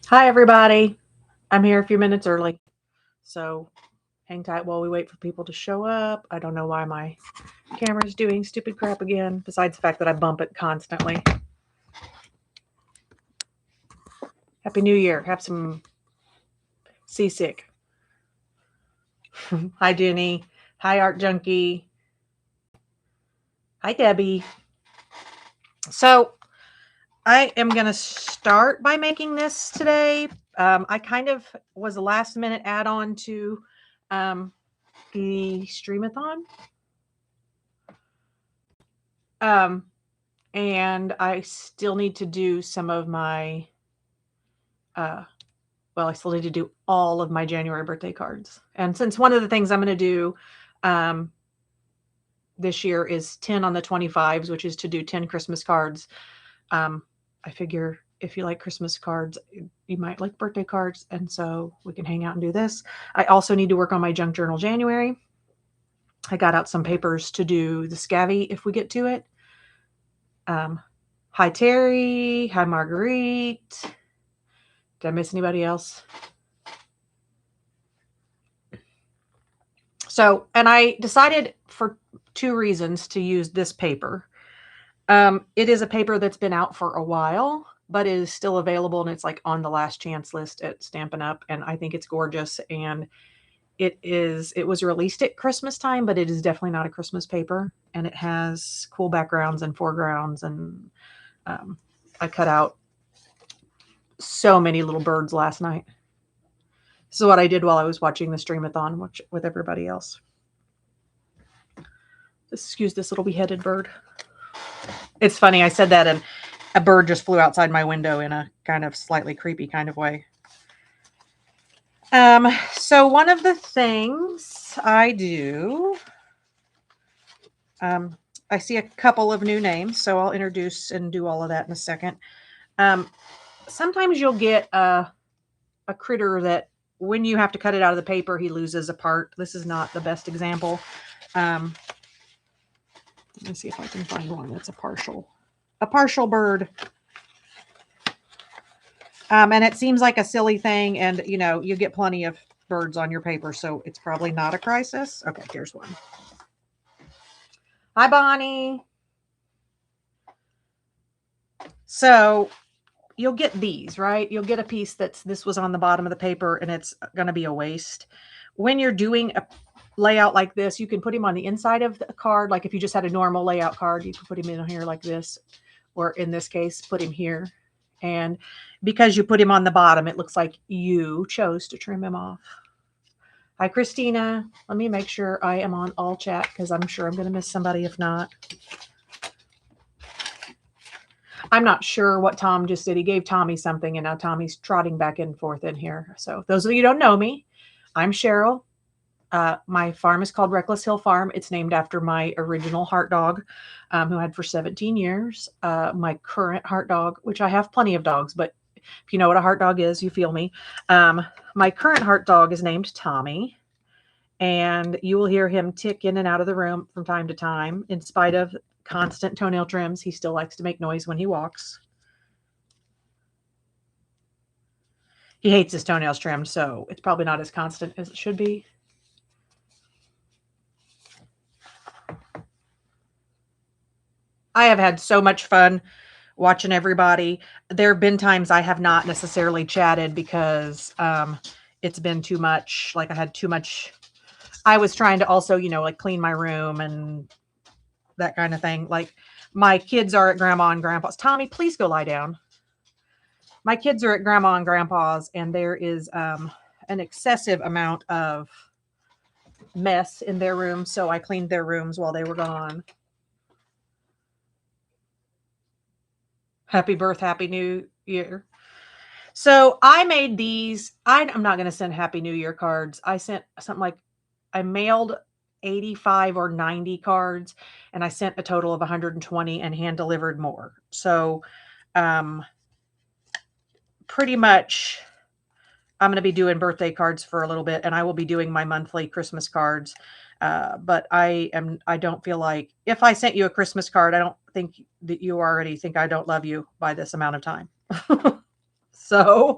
Hi, everybody. I'm here a few minutes early, so hang tight while we wait for people to show up. I don't know why my camera's doing stupid crap again, besides the fact that I bump it constantly. Happy New Year. Have some seasick. Hi, Jenny. Hi, Art Junkie. Hi, Debbie. So, I am going to start by making this today. I kind of was a last minute add on to the Streamathon. Um, and I still need to do some of my, I still need to do all of my January birthday cards. And since one of the things I'm going to do um, this year is 10 on the 25s, which is to do 10 Christmas cards, I figure if you like Christmas cards, you might like birthday cards. And so we can hang out and do this. I also need to work on my junk journal January. I got out some papers to do the scabby if we get to it. Hi, Terry. Hi, Marguerite. Did I miss anybody else? So, and I decided for two reasons to use this paper. It is a paper that's been out for a while, but is still available, and it's like on the last chance list at Stampin' Up, and I think it's gorgeous. And it was released at Christmas time, but it is definitely not a Christmas paper, and it has cool backgrounds and foregrounds, and I cut out so many little birds last night. This is what I did while I was watching the Streamathon with everybody else. Excuse this little beheaded bird. It's funny, I said that and a bird just flew outside my window in a kind of slightly creepy kind of way. So one of the things I do, I see a couple of new names, so I'll introduce and do all of that in a second. Sometimes you'll get a critter that when you have to cut it out of the paper, he loses a part. This is not the best example. Let me see if I can find one that's a partial bird. And it seems like a silly thing, and you get plenty of birds on your paper, so it's probably not a crisis. Okay, here's one. Hi, Bonnie. So you'll get these, right? You'll get a piece this was on the bottom of the paper, and it's going to be a waste. When you're doing a layout like this, you can put him on the inside of the card. Like if you just had a normal layout card, you could put him in here like this, or in this case, put him here. And because you put him on the bottom, it looks like you chose to trim him off. Hi, Christina. Let me make sure I am on all chat because I'm sure I'm going to miss somebody if not. I'm not sure what Tom just did. He gave Tommy something, and now Tommy's trotting back and forth in here. So those of you who don't know me, I'm Cheryl. My farm is called Reckless Hill Farm. It's named after my original heart dog, who I had for 17 years. My current heart dog, which I have plenty of dogs, but if you know what a heart dog is, you feel me. My current heart dog is named Tommy, and you will hear him tick in and out of the room from time to time. In spite of constant toenail trims, he still likes to make noise when he walks. He hates his toenails trimmed, so it's probably not as constant as it should be. I have had so much fun watching everybody. There have been times I have not necessarily chatted because it's been too much. Like I had too much. I was trying to also, like clean my room and that kind of thing. Like my kids are at grandma and grandpa's. Tommy, please go lie down. My kids are at grandma and grandpa's, and there is an excessive amount of mess in their room. So I cleaned their rooms while they were gone. Happy New Year. So I made these. I'm not going to send Happy New Year cards. I sent something like I mailed 85 or 90 cards, and I sent a total of 120 and hand delivered more. So pretty much I'm going to be doing birthday cards for a little bit, and I will be doing my monthly Christmas cards. But I don't feel like if I sent you a Christmas card, I don't think that you already think I don't love you by this amount of time. So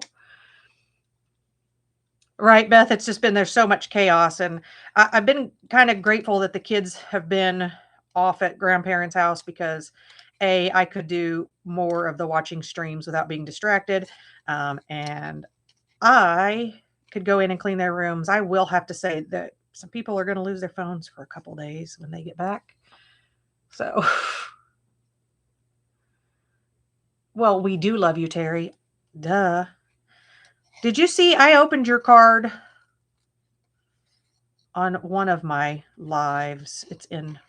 Right, Beth? It's just been there's so much chaos, and I've been kind of grateful that the kids have been off at grandparents' house because I could do more of the watching streams without being distracted, and I could go in and clean their rooms. I will have to say that some people are going to lose their phones for a couple days when they get back. So, well, we do love you, Terry. Duh. Did you see I opened your card on one of my lives? It's in,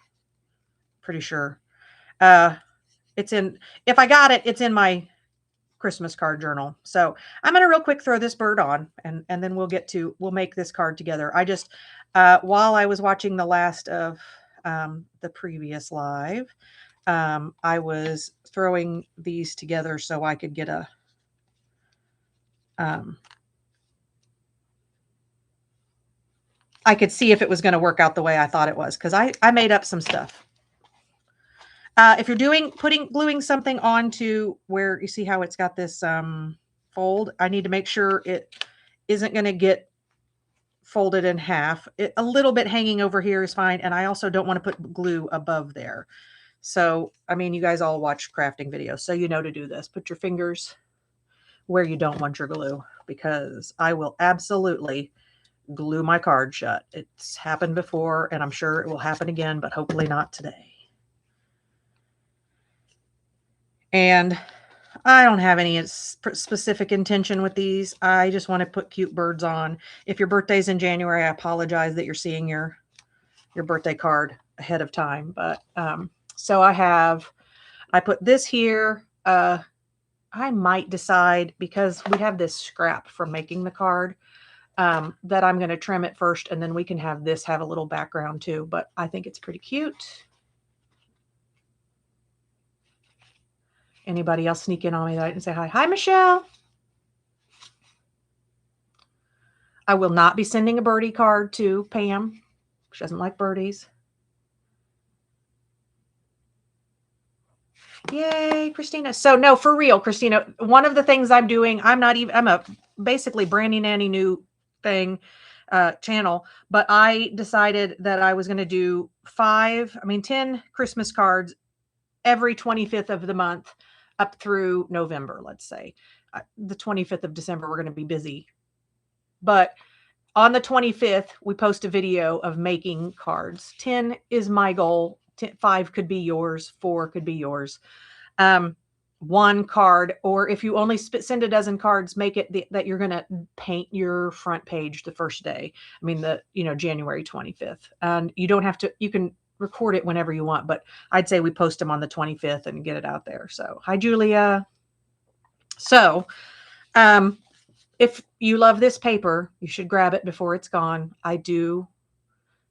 pretty sure. It's in, if I got it, it's in my Christmas card journal. So I'm going to real quick throw this bird on and then we'll make this card together. I just, while I was watching the last of the previous live, I was throwing these together so I could get a, I could see if it was going to work out the way I thought it was, because I made up some stuff. If you're gluing something onto where you see how it's got this fold, I need to make sure it isn't going to get folded in half. A little bit hanging over here is fine. And I also don't want to put glue above there. So, I mean, you guys all watch crafting videos, so you know to do this. Put your fingers where you don't want your glue, because I will absolutely glue my card shut. It's happened before, and I'm sure it will happen again, but hopefully not today. And I don't have any specific intention with these. I just want to put cute birds on. If your birthday's in January, I apologize that you're seeing your birthday card ahead of time. But so I put this here. I might decide, because we have this scrap from making the card, that I'm going to trim it first, and then we can have this have a little background too. But I think it's pretty cute. Anybody else sneak in on me that I didn't say hi? Hi, Michelle. I will not be sending a birdie card to Pam. She doesn't like birdies. Yay, Christina. So no, for real, Christina, one of the things I'm doing, I'm a basically Brandy Nanny new thing, channel, but I decided that I was going to do 10 Christmas cards every 25th of the month up through November, let's say. The 25th of December, we're going to be busy. But on the 25th, we post a video of making cards. 10 is my goal. 5 could be yours. 4 could be yours. 1 card, or if you only send a dozen cards, make it that you're going to paint your front page the first day. I mean, January 25th. And you don't have to, you can record it whenever you want, but I'd say we post them on the 25th and get it out there. So, hi, Julia. So, if you love this paper, you should grab it before it's gone. I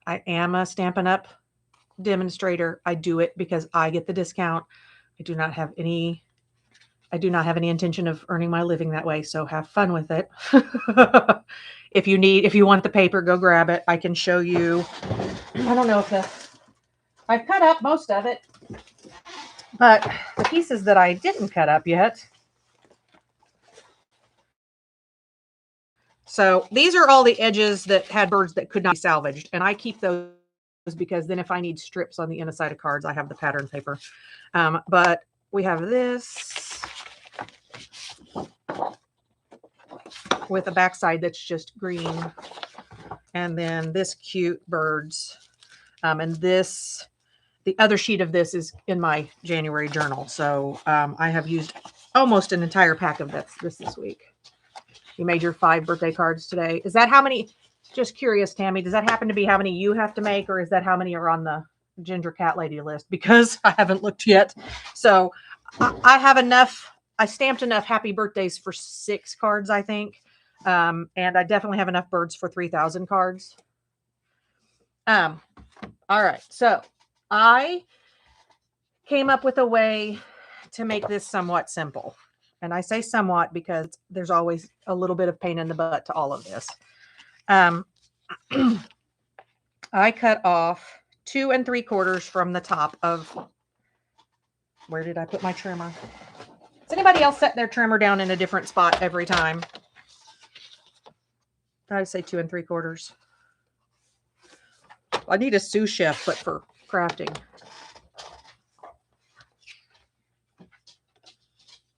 am a Stampin' Up! Demonstrator. I do it because I get the discount. I do not have any intention of earning my living that way. So have fun with it. If you want the paper, go grab it. I can show you. I don't know if I've cut up most of it, but the pieces that I didn't cut up yet. So these are all the edges that had birds that could not be salvaged. And I keep those because then if I need strips on the inside of cards, I have the pattern paper. But we have this with a backside that's just green. And then this cute birds. And the other sheet of this is in my January journal. So I have used almost an entire pack of this week. You made your 5 birthday cards today. Is that how many? Just curious, Tammy, does that happen to be how many you have to make, or is that how many are on the Ginger Cat Lady list? Because I haven't looked yet. So I have enough. I stamped enough happy birthdays for 6 cards, I think. And I definitely have enough birds for 3,000 cards. All right. So I came up with a way to make this somewhat simple. And I say somewhat because there's always a little bit of pain in the butt to all of this. I cut off 2 3/4 from the top of, where did I put my trimmer? Does anybody else set their trimmer down in a different spot every time? I'd say 2 3/4. I need a sous chef, but for crafting.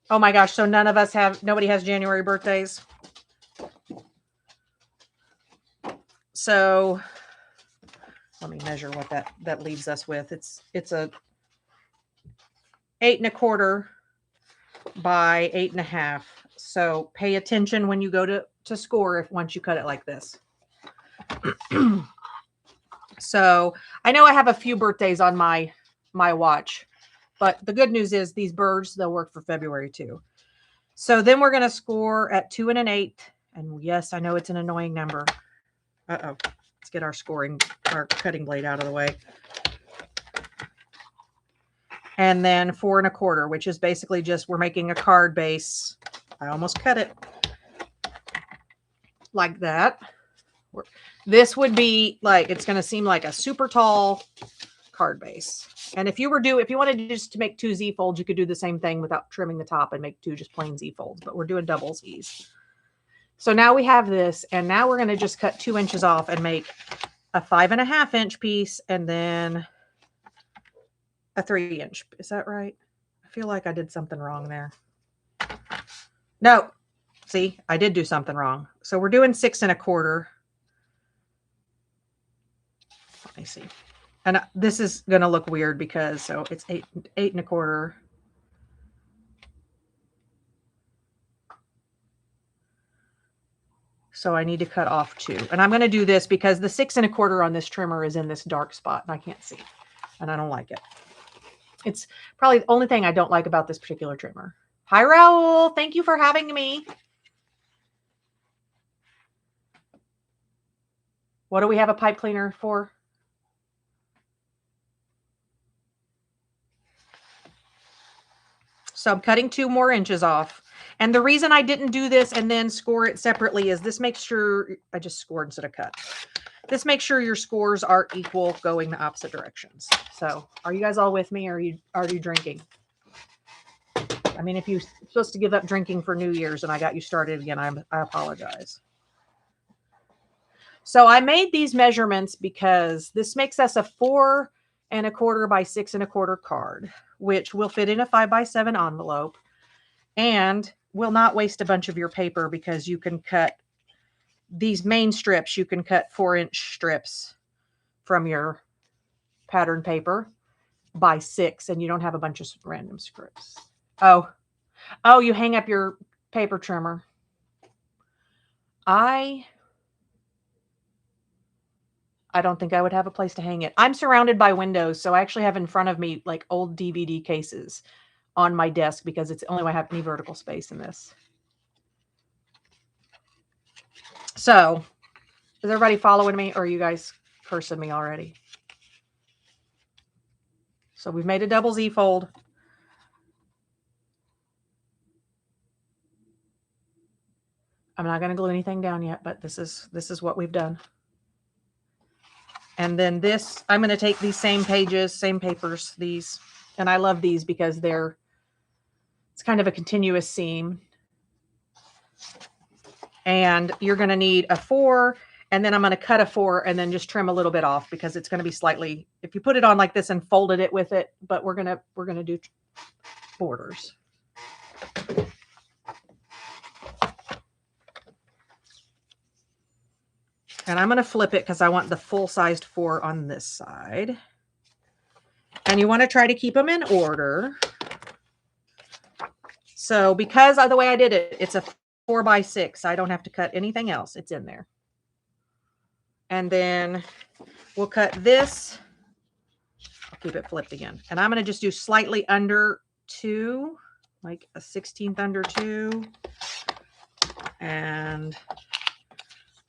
Oh my gosh, so nobody has January birthdays. So let me measure what that leaves us with. It's a 8 1/4 by 8 1/2. So pay attention when you go to score once you cut it like this. So I know I have a few birthdays on my watch, but the good news is these birds, they'll work for February too. So then we're going to score at 2 1/8. And yes, I know it's an annoying number. Uh-oh. Let's get our cutting blade out of the way. And then 4 1/4, which is basically just, we're making a card base. I almost cut it like that. This would be like, it's going to seem like a super tall card base. And if you wanted just to make 2 Z folds, you could do the same thing without trimming the top and make 2 just plain Z folds, but we're doing double Zs. So now we have this, and now we're going to just cut 2 inches off and make a 5 1/2 inch piece, and then a 3 inch. Is that right? I feel like I did something wrong there. No, see, I did do something wrong. So we're doing 6 1/4. Let me see. And this is going to look weird because, so it's 8 1/4. So I need to cut off 2. And I'm going to do this because the 6 1/4 on this trimmer is in this dark spot and I can't see. And I don't like it. It's probably the only thing I don't like about this particular trimmer. Hi, Raul. Thank you for having me. What do we have a pipe cleaner for? So I'm cutting 2 more inches off. And the reason I didn't do this and then score it separately is this makes sure, I just scored instead of cut. This makes sure your scores are equal going the opposite directions. So are you guys all with me, or are you drinking? I mean, if you're supposed to give up drinking for New Year's and I got you started again, I apologize. So I made these measurements because this makes us a 4 1/4 by 6 1/4 card, which will fit in a 5 by 7 envelope and will not waste a bunch of your paper because you can cut these main strips. You can cut 4-inch strips from your pattern paper by 6, and you don't have a bunch of random scripts. Oh, you hang up your paper trimmer. I don't think I would have a place to hang it. I'm surrounded by windows, so I actually have in front of me like old DVD cases on my desk because it's the only way I have any vertical space in this. So is everybody following me, or are you guys cursing me already? So we've made a double Z fold. I'm not going to glue anything down yet, but this is what we've done. And then this, I'm going to take these same pages, same papers, these, and I love these because it's kind of a continuous seam. And you're going to need a 4, and then I'm going to cut a 4 and then just trim a little bit off because it's going to be slightly, if you put it on like this and folded it with it, but we're going to do borders. And I'm going to flip it because I want the full-sized 4 on this side. And you want to try to keep them in order. So because of the way I did it, it's a 4 by 6. I don't have to cut anything else. It's in there. And then we'll cut this. I'll keep it flipped again. And I'm going to just do slightly under 2, like a 16th under 2. And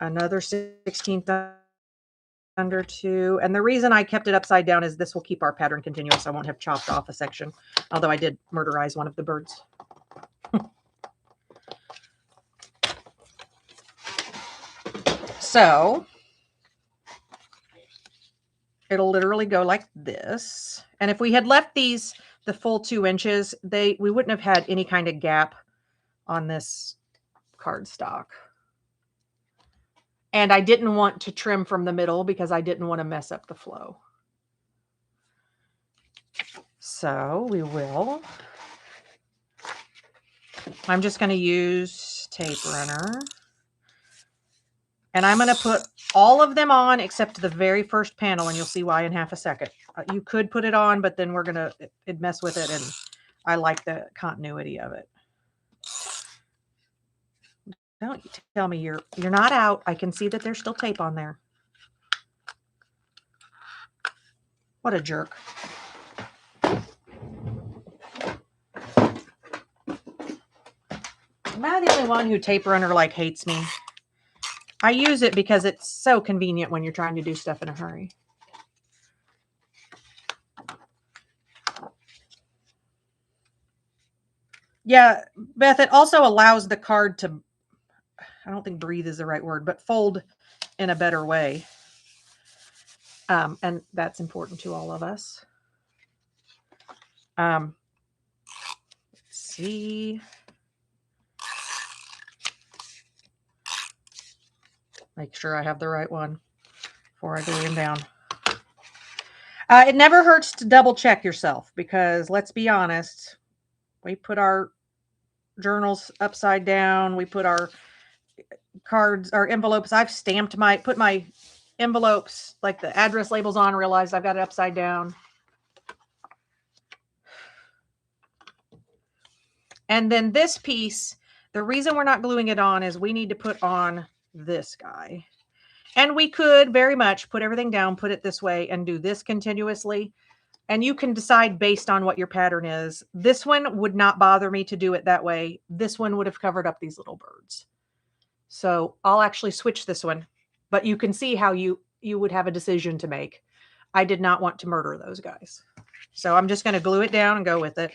another 16th under 2. And the reason I kept it upside down is this will keep our pattern continuous. I won't have chopped off a section, although I did murderize one of the birds. So it'll literally go like this. And if we had left these the full 2 inches, we wouldn't have had any kind of gap on this cardstock. And I didn't want to trim from the middle because I didn't want to mess up the flow. So we will. I'm just going to use tape runner. And I'm going to put all of them on except the very first panel, and you'll see why in half a second. You could put it on, but then it'd mess with it, and I like the continuity of it. Don't tell me you're not out. I can see that there's still tape on there. What a jerk. Am I the only one who tape runner like hates me? I use it because it's so convenient when you're trying to do stuff in a hurry. Yeah, Beth, it also allows the card to, I don't think breathe is the right word, but fold in a better way. And that's important to all of us. Let's see. Make sure I have the right one before I glue them down. It never hurts to double check yourself because let's be honest, we put our journals upside down. We put our cards, our envelopes. I've put my envelopes, like the address labels on, realized I've got it upside down. And then this piece, the reason we're not gluing it on is we need to put on this guy. And we could very much put everything down, put it this way, and do this continuously. And you can decide based on what your pattern is. This one would not bother me to do it that way. This one would have covered up these little birds. So I'll actually switch this one. But you can see how you would have a decision to make. I did not want to murder those guys. So I'm just going to glue it down and go with it.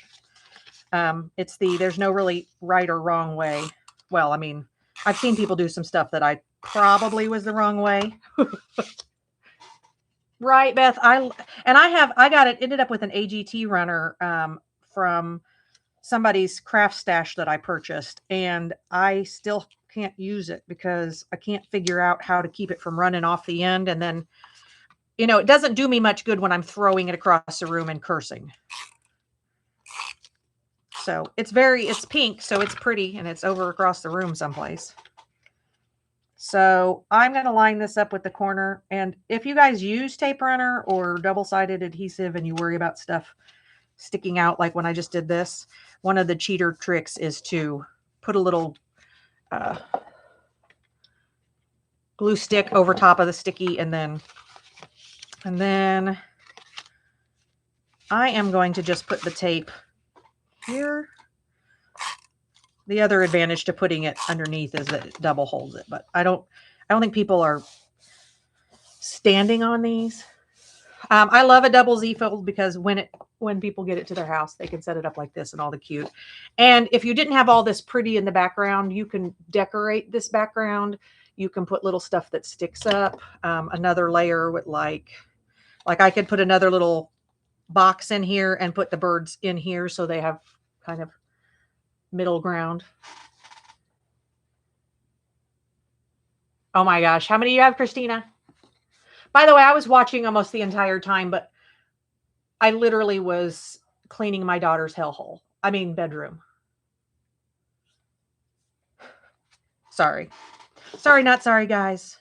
There's no really right or wrong way. Well, I mean, I've seen people do some stuff that I probably was the wrong way. Right, Beth. I got it, ended up with an AGT runner from somebody's craft stash that I purchased, and I still can't use it because I can't figure out how to keep it from running off the end. And then, it doesn't do me much good when I'm throwing it across the room and cursing. So it's pink, so it's pretty, and it's over across the room someplace. So I'm going to line this up with the corner. And if you guys use tape runner or double-sided adhesive and you worry about stuff sticking out, like when I just did this, one of the cheater tricks is to put a little glue stick over top of the sticky, and then I am going to just put the tape here. The other advantage to putting it underneath is that it double holds it, but I don't think people are standing on these. I love a double Z fold because when people get it to their house, they can set it up like this and all the cute. And if you didn't have all this pretty in the background, you can decorate this background. You can put little stuff that sticks up. Another layer with like I could put another little box in here and put the birds in here so they have kind of middle ground. Oh my gosh. How many do you have, Christina? By the way, I was watching almost the entire time, but I literally was cleaning my daughter's hellhole. I mean, bedroom. Sorry. Sorry, not sorry, guys.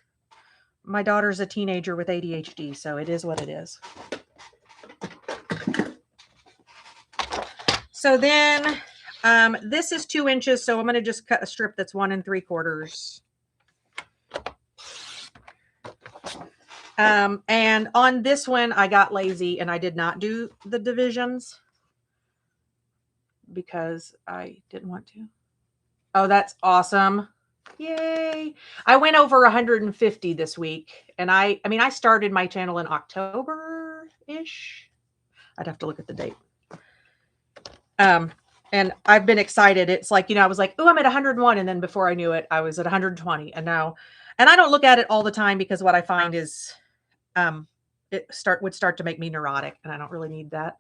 My daughter's a teenager with ADHD, so it is what it is. So then this is 2 inches, so I'm going to just cut a strip that's 1 3/4. And on this one, I got lazy and I did not do the divisions because I didn't want to. Oh, that's awesome. Yay. I went over 150 this week. And I started my channel in October-ish. I'd have to look at the date. And I've been excited. It's like, I was like, oh, I'm at 101. And then before I knew it, I was at 120. And now, and I don't look at it all the time because what I find is it would start to make me neurotic, and I don't really need that.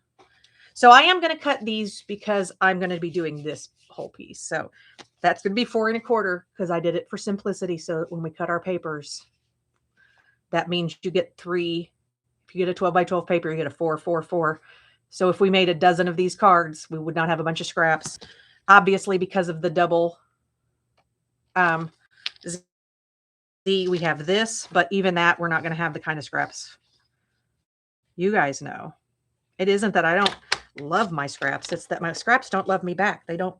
So I am going to cut these because I'm going to be doing this whole piece. So that's going to be 4 1/4 because I did it for simplicity. So that when we cut our papers, that means you get 3. If you get a 12 by 12 paper, you get a 4, 4, 4. So if we made a dozen of these cards, we would not have a bunch of scraps. Obviously, because of the double Z, we have this, but even that, we're not going to have the kind of scraps. You guys know. It isn't that I don't love my scraps. It's that my scraps don't love me back. They don't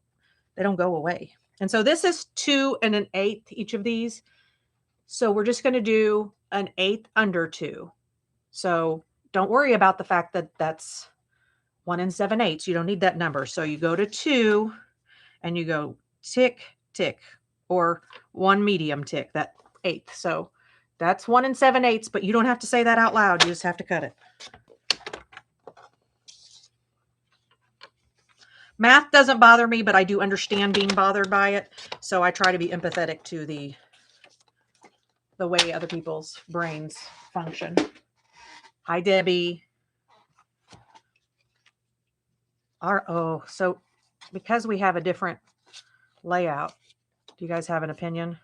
go away. And so this is 2 1/8 each of these. So we're just going to do 1/8 under 2. So don't worry about the fact that that's 1 7/8. You don't need that number. So you go to 2 and you go tick, tick, or 1 medium tick, that 1/8. So that's 1 7/8, but you don't have to say that out loud. You just have to cut it. Math doesn't bother me, but I do understand being bothered by it. So I try to be empathetic to the way other people's brains function. Hi, Debbie. So because we have a different layout, do you guys have an opinion?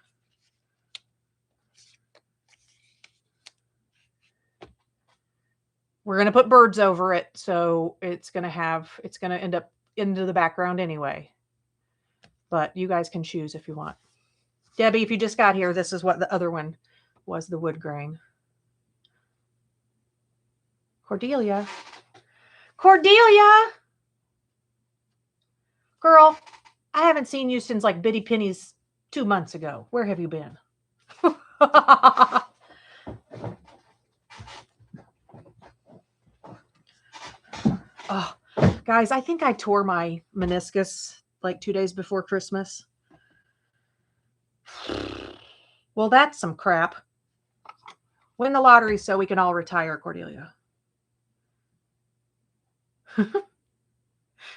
We're going to put birds over it. So it's going to end up into the background anyway. But you guys can choose if you want. Debbie, if you just got here, this is what the other one was, the wood grain. Cordelia. Girl, I haven't seen you since like Bitty Penny's 2 months ago. Where have you been? Oh, guys, I think I tore my meniscus like 2 days before Christmas. Well, that's some crap. Win the lottery so we can all retire, Cordelia.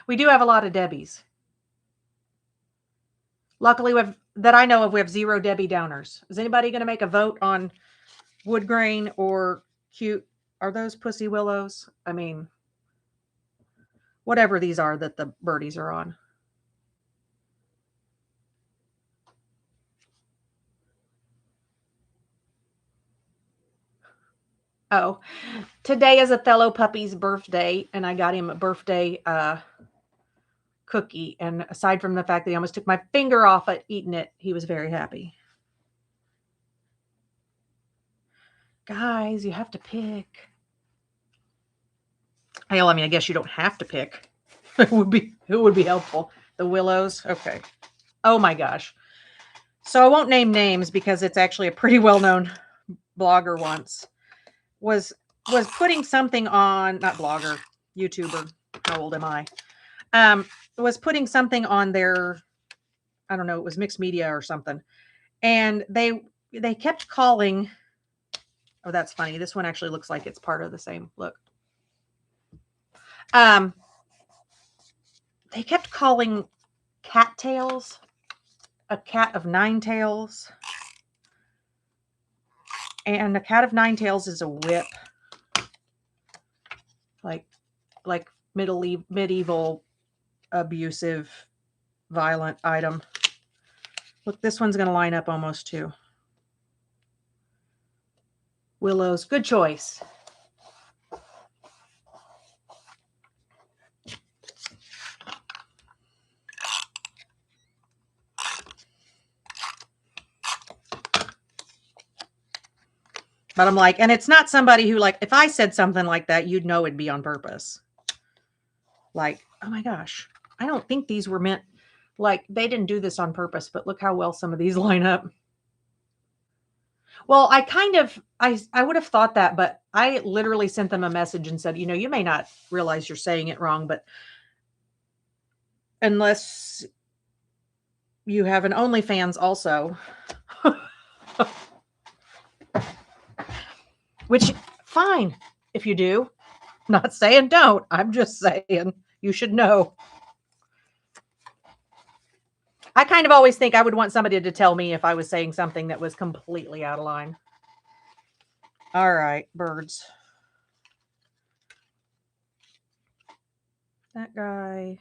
We do have a lot of Debbies. Luckily, that I know of, we have 0 Debbie Downers. Is anybody going to make a vote on wood grain or cute? Are those pussy willows? I mean, whatever these are that the birdies are on. Oh, today is Othello Puppy's birthday, and I got him a birthday cookie. And aside from the fact that he almost took my finger off at eating it, he was very happy. Guys, you have to pick. Hell, I mean, I guess you don't have to pick. It would be helpful. The willows. Okay. Oh my gosh. So I won't name names because it's actually a pretty well-known blogger once was putting something on, not blogger, YouTuber. How old am I? Was putting something on their, I don't know, it was mixed media or something. And they kept calling, oh, that's funny. This one actually looks like it's part of the same look. They kept calling cattails a cat of 9 tails. And a cat of 9 tails is a whip. Like medieval abusive violent item. Look, this one's going to line up almost too. Willows, good choice. But I'm like, and it's not somebody who, like, if I said something like that, you'd know it'd be on purpose. Like, oh my gosh, I don't think these were meant, like, they didn't do this on purpose, but look how well some of these line up. Well, I would have thought that, but I literally sent them a message and said, you may not realize you're saying it wrong, but unless you have an OnlyFans also, which fine if you do. I'm not saying don't. I'm just saying you should know. I kind of always think I would want somebody to tell me if I was saying something that was completely out of line. All right, birds. That guy.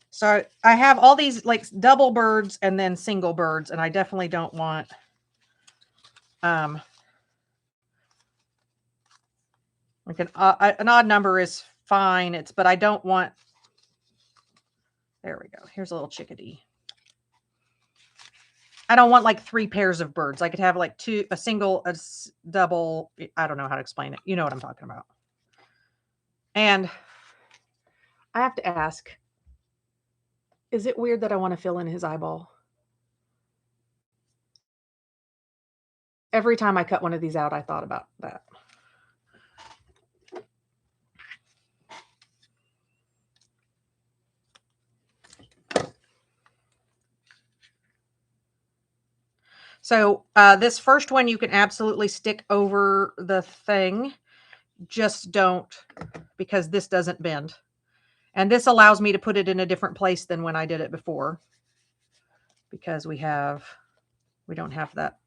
So I have all these like double birds and then single birds, and I definitely don't want like an odd number is fine. But I don't want. There we go. Here's a little chickadee. I don't want like 3 pairs of birds. I could have like 2, a single, a double. I don't know how to explain it. You know what I'm talking about. And I have to ask, is it weird that I want to fill in his eyeball? Every time I cut one of these out, I thought about that. So this first one you can absolutely stick over the thing. Just don't, because this doesn't bend. And this allows me to put it in a different place than when I did it before. Because we don't have that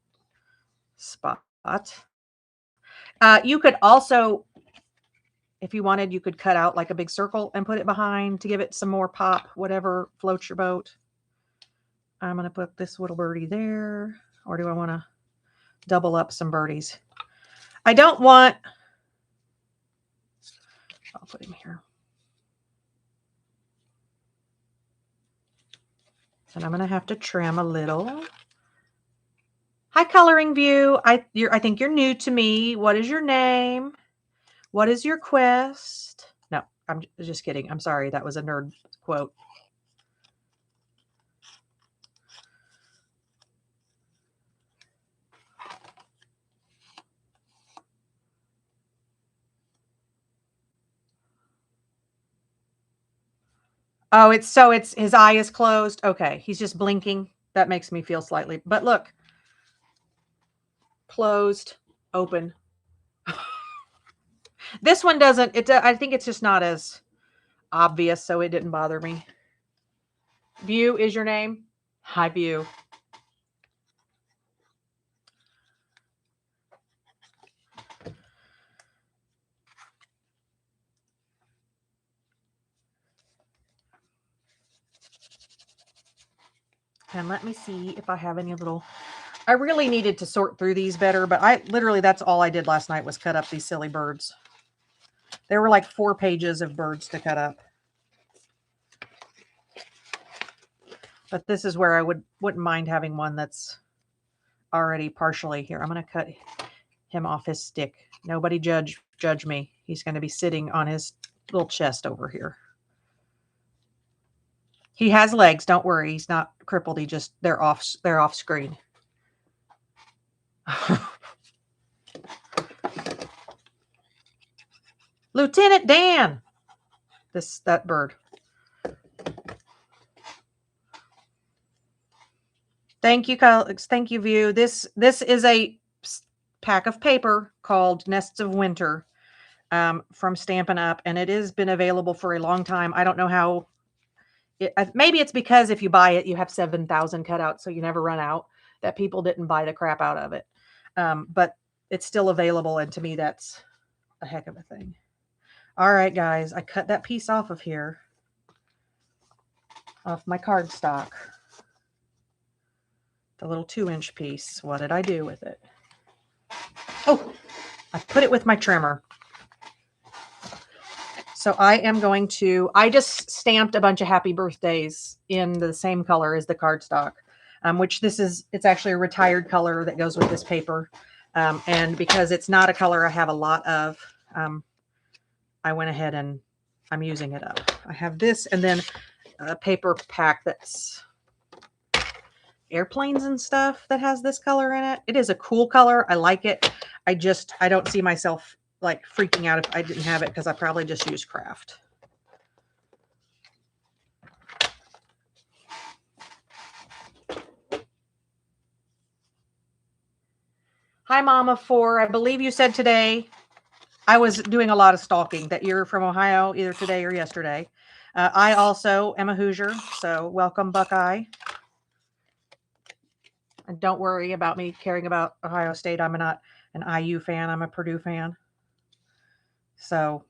spot. You could also, if you wanted, you could cut out like a big circle and put it behind to give it some more pop, whatever floats your boat. I'm going to put this little birdie there. Or do I want to double up some birdies? I don't want, I'll put him here. And I'm going to have to trim a little. Hi, Coloring View. I think you're new to me. What is your name? What is your quest? No, I'm just kidding. I'm sorry. That was a nerd quote. Oh, it's his eye is closed. Okay. He's just blinking. That makes me feel slightly, but look, closed, open. This one doesn't, I think it's just not as obvious. So it didn't bother me. View is your name. Hi, View. And let me see if I have any little, I really needed to sort through these better, but that's all I did last night was cut up these silly birds. There were like 4 pages of birds to cut up. But this is where I wouldn't mind having one that's already partially here. I'm going to cut him off his stick. Nobody judge me. He's going to be sitting on his little chest over here. He has legs. Don't worry. He's not crippled. They're off screen. Lieutenant Dan. That bird. Thank you, Kyle. Thank you, View. This is a pack of paper called Nests of Winter from Stampin' Up, and it has been available for a long time. I don't know how. Maybe it's because if you buy it, you have 7,000 cutouts, so you never run out. That people didn't buy the crap out of it, but it's still available, and to me, that's a heck of a thing. All right, guys, I cut that piece off of here, off my cardstock. The little 2-inch piece. What did I do with it? Oh, I put it with my trimmer. So I am going to, I just stamped a bunch of happy birthdays in the same color as the cardstock, which it's actually a retired color that goes with this paper. And because it's not a color I have a lot of, I went ahead and I'm using it up. I have this and then a paper pack that's airplanes and stuff that has this color in it. It is a cool color. I like it. I don't see myself like freaking out if I didn't have it because I probably just use craft. Hi, Mama 4. I believe you said today. I was doing a lot of stalking that you're from Ohio either today or yesterday. I also am a Hoosier, so welcome, Buckeye. And don't worry about me caring about Ohio State. I'm not an IU fan. I'm a Purdue fan. So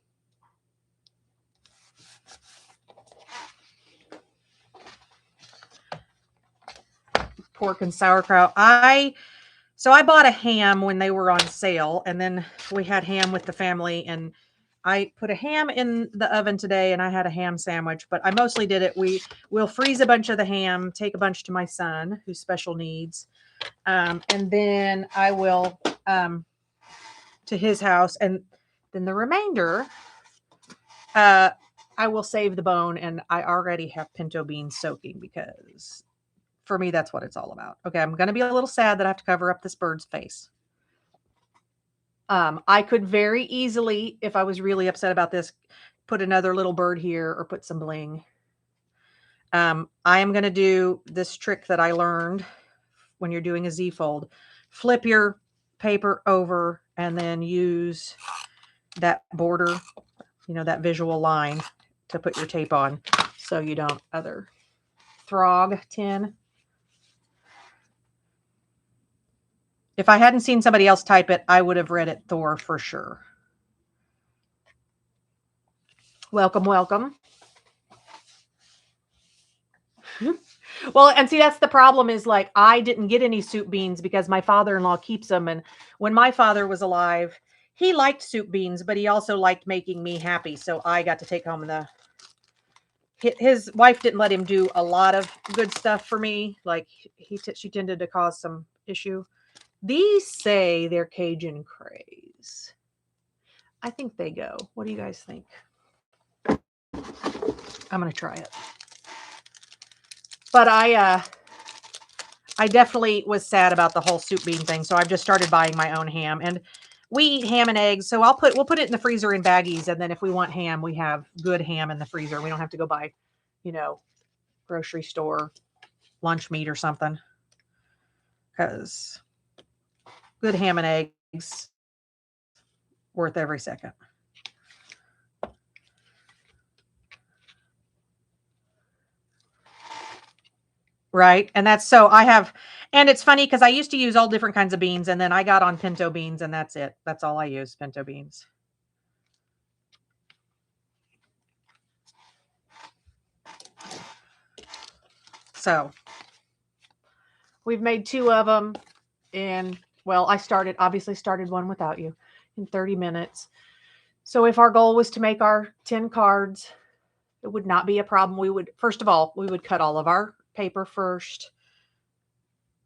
pork and sauerkraut. So I bought a ham when they were on sale, and then we had ham with the family, and I put a ham in the oven today, and I had a ham sandwich, but I mostly did it. We'll freeze a bunch of the ham, take a bunch to my son who's special needs. And then I will, to his house, and then the remainder, I will save the bone, and I already have pinto beans soaking because for me, that's what it's all about. Okay, I'm going to be a little sad that I have to cover up this bird's face. I could very easily, if I was really upset about this, put another little bird here or put some bling. I am going to do this trick that I learned when you're doing a Z-fold. Flip your paper over and then use that border, that visual line to put your tape on so you don't other Throg 10. If I hadn't seen somebody else type it, I would have read it Thor for sure. Welcome, welcome. Well, and see, that's the problem is like, I didn't get any soup beans because my father-in-law keeps them. And when my father was alive, he liked soup beans, but he also liked making me happy. So I got to take home his wife didn't let him do a lot of good stuff for me. Like she tended to cause some issue. These say they're Cajun craze. I think they go. What do you guys think? I'm going to try it. But I definitely was sad about the whole soup bean thing. So I've just started buying my own ham, and we eat ham and eggs. So we'll put it in the freezer in baggies. And then if we want ham, we have good ham in the freezer. We don't have to go buy, grocery store lunch meat or something, because good ham and eggs worth every second. Right. And that's so and it's funny because I used to use all different kinds of beans, and then I got on pinto beans, and that's it. That's all I use, pinto beans. So we've made 2 of them, and well, I obviously started one without you in 30 minutes. So if our goal was to make our 10 cards, it would not be a problem. First of all, we would cut all of our paper first.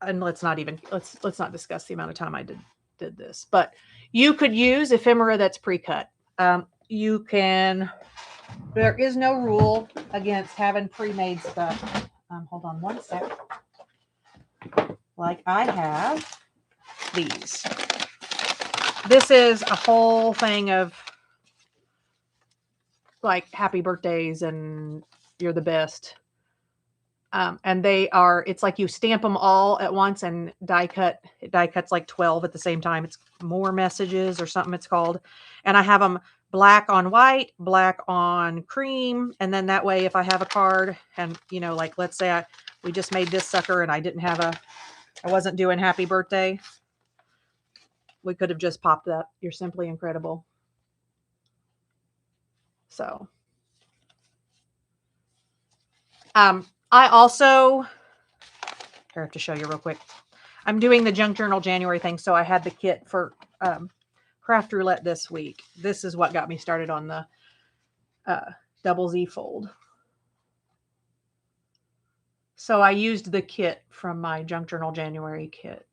And let's not discuss the amount of time I did this, but you could use ephemera that's pre-cut. There is no rule against having pre-made stuff. Hold on one sec. Like I have these. This is a whole thing of like happy birthdays and you're the best. And it's like you stamp them all at once and die cuts like 12 at the same time. It's more messages or something it's called. And I have them black on white, black on cream. And then that way, if I have a card and, like, let's say we just made this sucker and I wasn't doing happy birthday, we could have just popped that. You're simply incredible. So, I also, I have to show you real quick. I'm doing the Junk Journal January thing. So I had the kit for Craft Roulette this week. This is what got me started on the double Z fold. So I used the kit from my Junk Journal January kit.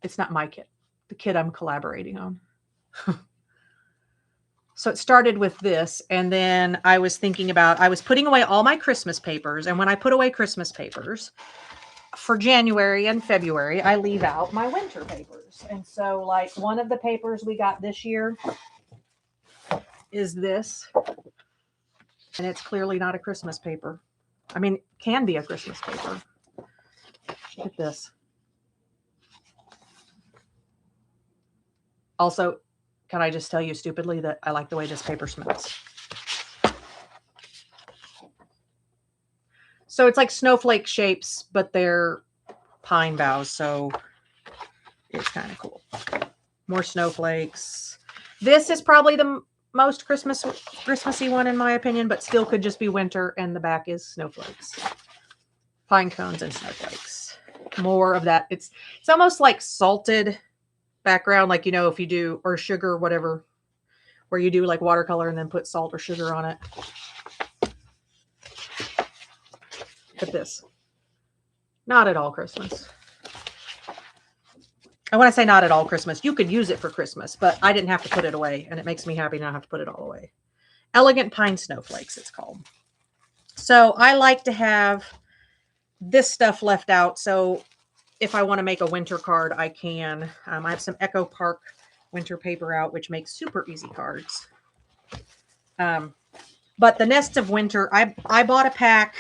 It's not my kit. The kit I'm collaborating on. So it started with this, and then I was putting away all my Christmas papers. And when I put away Christmas papers for January and February, I leave out my winter papers. And so like one of the papers we got this year is this, and it's clearly not a Christmas paper. I mean, it can be a Christmas paper. Look at this. Also, can I just tell you stupidly that I like the way this paper smells? So it's like snowflake shapes, but they're pine boughs. So it's kind of cool. More snowflakes. This is probably the most Christmassy one in my opinion, but still could just be winter. And the back is snowflakes, pine cones and snowflakes. more of that. It's almost like salted background, like, you know, if you do, or sugar, whatever, where you do like watercolor and then put salt or sugar on it. Look at this. Not at all Christmas. And when I say not at all Christmas, you could use it for Christmas, but I didn't have to put it away, and it makes me happy not have to put it all away. Elegant Pine Snowflakes, it's called. So I like to have this stuff left out. So if I want to make a winter card, I can. I have some Echo Park winter paper out, which makes super easy cards. But the Nests of Winter, I bought a pack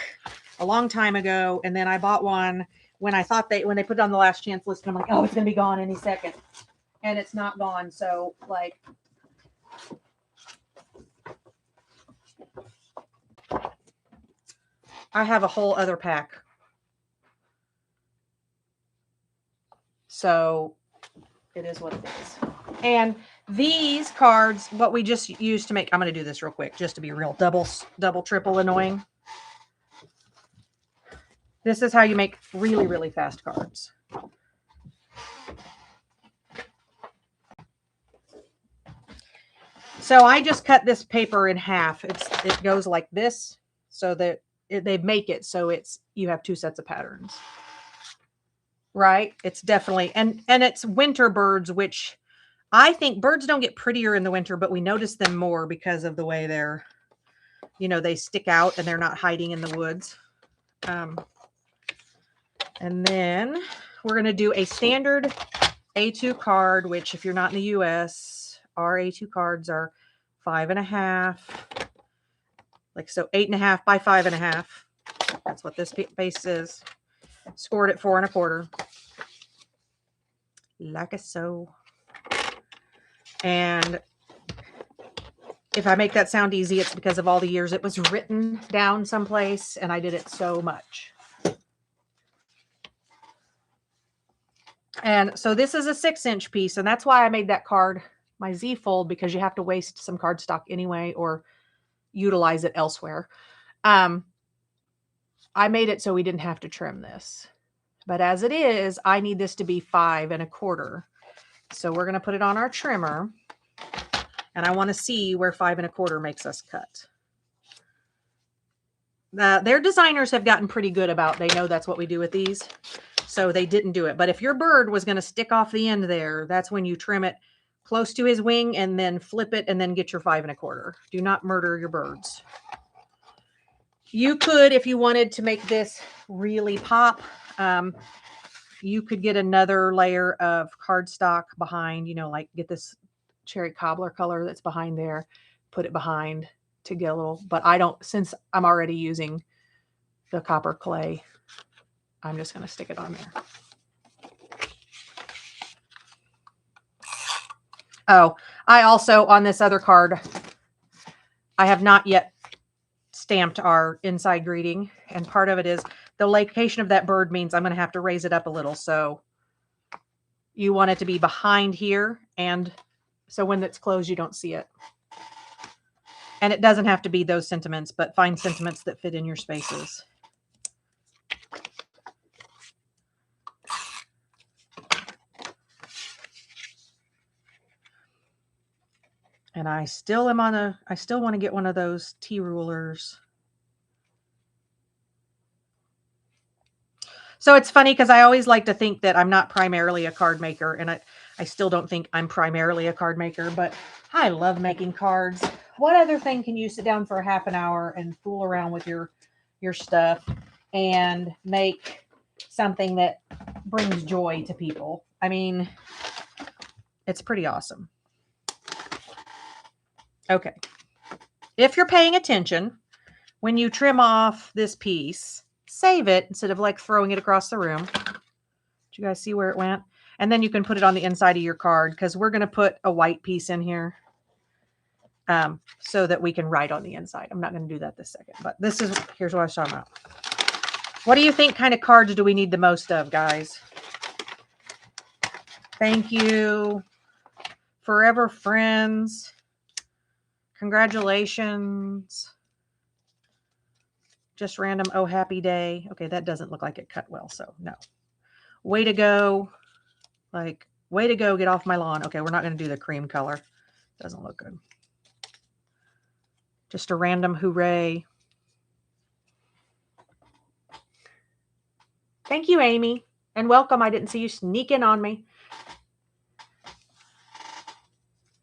a long time ago, and then I bought one when I thought when they put it on the last chance list, and I'm like, oh, it's going to be gone any second. And it's not gone. So, like, I have a whole other pack. So it is what it is. And these cards, what we just used to make, I'm going to do this real quick, just to be real double, triple annoying. This is how you make really, really fast cards. So I just cut this paper in half. It goes like this, so that they make it so you have two sets of patterns. Right? It's definitely, and it's winter birds, which I think birds don't get prettier in the winter, but we notice them more because of the way they're, you know, they stick out and they're not hiding in the woods. And then we're going to do a standard A2 card, which if you're not in the US, our A2 cards are 5.5. Like, so 8.5 by 5.5. That's what this base is. Scored at 4 1/4. Like a so. And if I make that sound easy, it's because of all the years it was written down someplace, and I did it so much. And so this is a 6-inch piece, and that's why I made that card my Z fold, because you have to waste some cardstock anyway or utilize it elsewhere. I made it so we didn't have to trim this. But as it is, I need this to be 5 1/4. So we're going to put it on our trimmer. And I want to see where 5 1/4 makes us cut. Their designers have gotten pretty good about, they know that's what we do with these. So they didn't do it. But if your bird was going to stick off the end there, that's when you trim it close to his wing and then flip it and then get your 5 1/4. Do not murder your birds. You could, if you wanted to make this really pop, you could get another layer of cardstock behind, you know, like get this cherry cobbler color that's behind there, put it behind to get a little, but I don't, since I'm already using the copper clay, I'm just going to stick it on there. Oh, I also, on this other card, I have not yet stamped our inside greeting. And part of it is the location of that bird means I'm going to have to raise it up a little. So you want it to be behind here. And so when it's closed, you don't see it. And it doesn't have to be those sentiments, but find sentiments that fit in your spaces. And I still am I still want to get one of those T rulers. So it's funny because I always like to think that I'm not primarily a card maker, and I still don't think I'm primarily a card maker, but I love making cards. What other thing can you sit down for a half an hour and fool around with your stuff and make something that brings joy to people? I mean, it's pretty awesome. Okay. If you're paying attention, when you trim off this piece, save it instead of like throwing it across the room. Did you guys see where it went? And then you can put it on the inside of your card, because we're going to put a white piece in here so that we can write on the inside. I'm not going to do that this second, but here's what I was talking about. What do you think kind of cards do we need the most of, guys? Thank you. Forever friends. Congratulations. Just random, oh, happy day. Okay, that doesn't look like it cut well, so no. Way to go. Like, way to go, get off my lawn. Okay, we're not going to do the cream color. Doesn't look good. Just a random hooray. Thank you, Amy. And welcome. I didn't see you sneak in on me.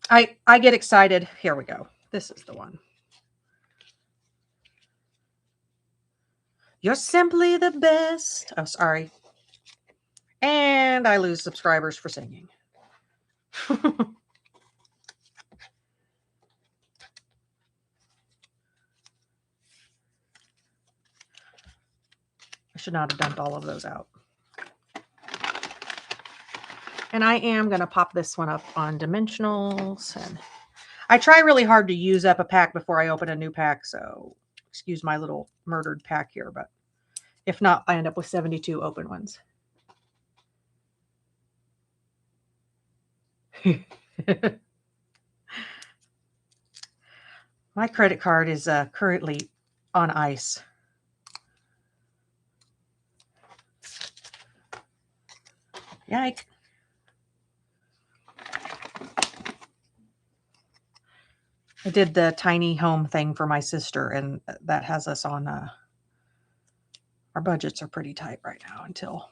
I get excited. Here we go. This is the one. You're simply the best. Oh, sorry. And I lose subscribers for singing. I should not have dumped all of those out. And I am going to pop this one up on dimensionals. And I try really hard to use up a pack before I open a new pack. So excuse my little murdered pack here. But if not, I end up with 72 open ones. My credit card is currently on ice. Yikes. I did the tiny home thing for my sister, and that has us on, our budgets are pretty tight right now until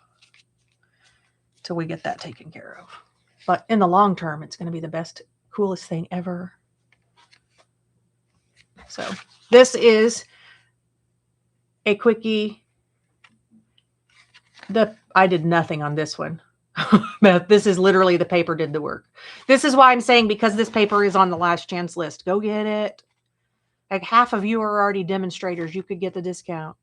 we get that taken care of. But in the long term, it's going to be the best, coolest thing ever. So this is a quickie. I did nothing on this one. Beth, this is literally the paper did the work. This is why I'm saying, because this paper is on the last chance list. Go get it. Like half of you are already demonstrators. You could get the discount.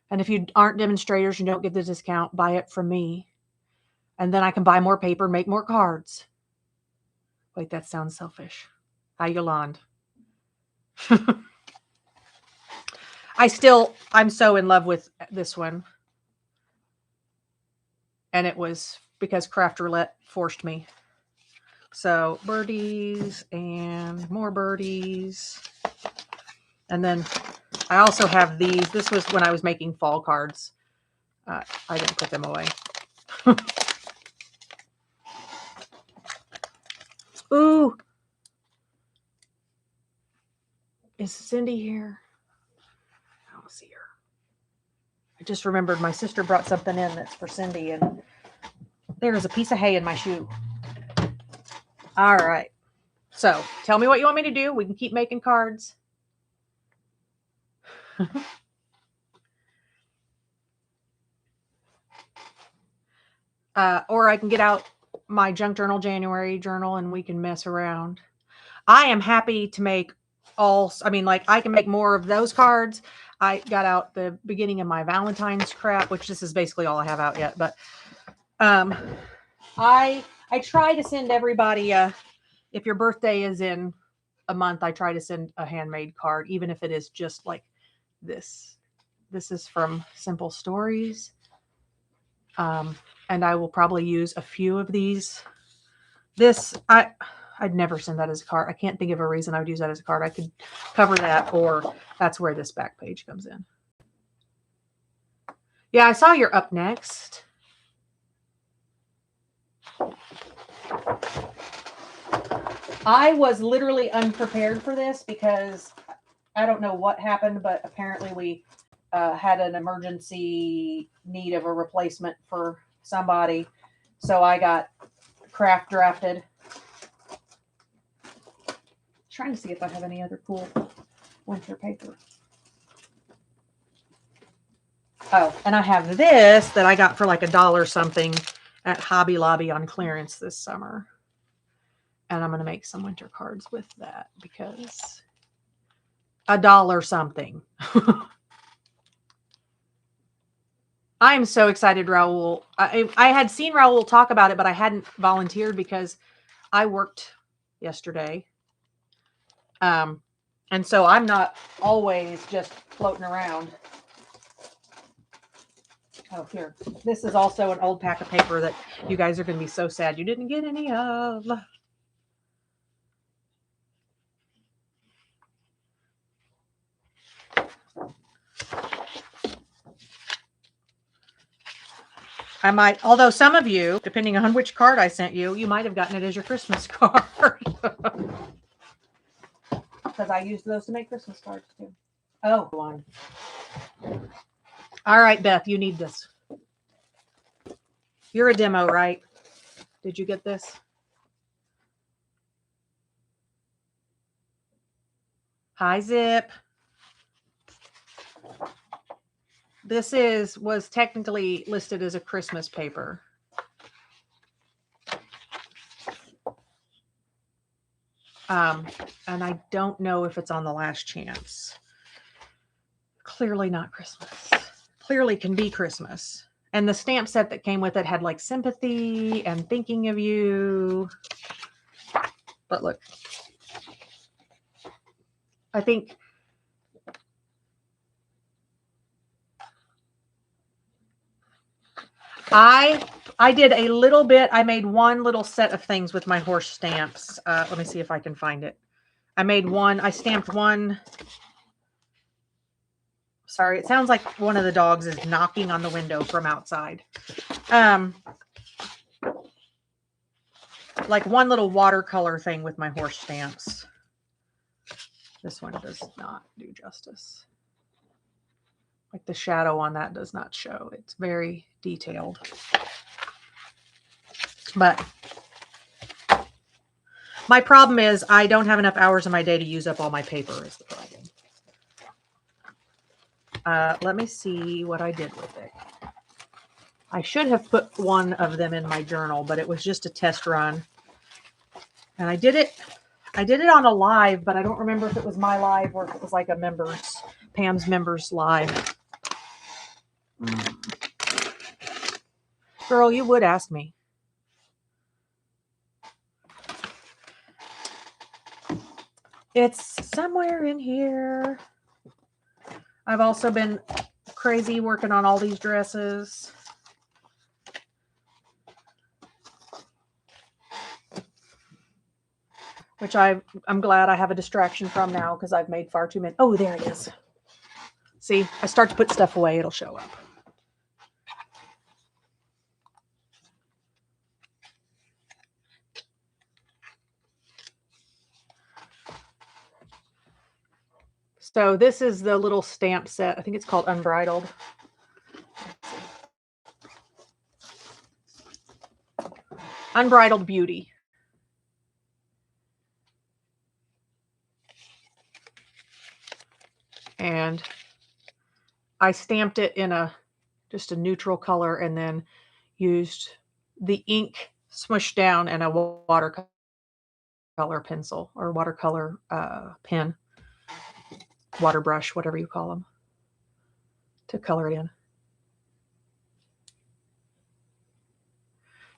And if you aren't demonstrators, you don't get the discount, buy it from me. And then I can buy more paper, make more cards. Wait, that sounds selfish. Hi, Yolande. I'm so in love with this one. And it was because Craft Roulette forced me. So birdies and more birdies. And then I also have these. This was when I was making fall cards. I didn't put them away. Ooh. Is Cindy here? I don't see her. I just remembered my sister brought something in that's for Cindy, and there's a piece of hay in my shoe. All right. So tell me what you want me to do. We can keep making cards. Or I can get out my junk journal January journal and we can mess around. I am happy to make I can make more of those cards. I got out the beginning of my Valentine's crap, which this is basically all I have out yet. But I try to send everybody, if your birthday is in a month, I try to send a handmade card, even if it is just like this. This is from Simple Stories. And I will probably use a few of these. I'd never send that as a card. I can't think of a reason I would use that as a card. I could cover that, or that's where this back page comes in. Yeah, I saw you're up next. I was literally unprepared for this because I don't know what happened, but apparently we had an emergency need of a replacement for somebody. So I got craft drafted. Trying to see if I have any other cool winter paper. Oh, and I have this that I got for like $1 something at Hobby Lobby on clearance this summer. And I'm going to make some winter cards with that because $1 something. I'm so excited, Raul. I had seen Raul talk about it, but I hadn't volunteered because I worked yesterday. And so I'm not always just floating around. Oh, here. This is also an old pack of paper that you guys are going to be so sad you didn't get any of. I might, although some of you, depending on which card I sent you, you might have gotten it as your Christmas card. Because I used those to make Christmas cards too. Oh, one. All right, Beth, you need this. You're a demo, right? Did you get this? Hi, Zip. This was technically listed as a Christmas paper. And I don't know if it's on the last chance. Clearly not Christmas. Clearly can be Christmas. And the stamp set that came with it had like sympathy and thinking of you. But look, I think I did a little bit. I made one little set of things with my horse stamps. Let me see if I can find it. I stamped one. Sorry, it sounds like one of the dogs is knocking on the window from outside. Like one little watercolor thing with my horse stamps. This one does not do justice. Like the shadow on that does not show. It's very detailed. But my problem is I don't have enough hours in my day to use up all my paper is the problem. Let me see what I did with it. I should have put one of them in my journal, but it was just a test run. And I did it on a live, but I don't remember if it was my live or if it was like a Pam's members live. Girl, you would ask me. It's somewhere in here. I've also been crazy working on all these dresses. Which I'm glad I have a distraction from now because I've made far too many. Oh, there it is. See, I start to put stuff away, it'll show up. So this is the little stamp set. I think it's called Unbridled. Unbridled Beauty. And I stamped it in just a neutral color and then used the ink smushed down and a watercolor pencil or watercolor pen, water brush, whatever you call them, to color it in.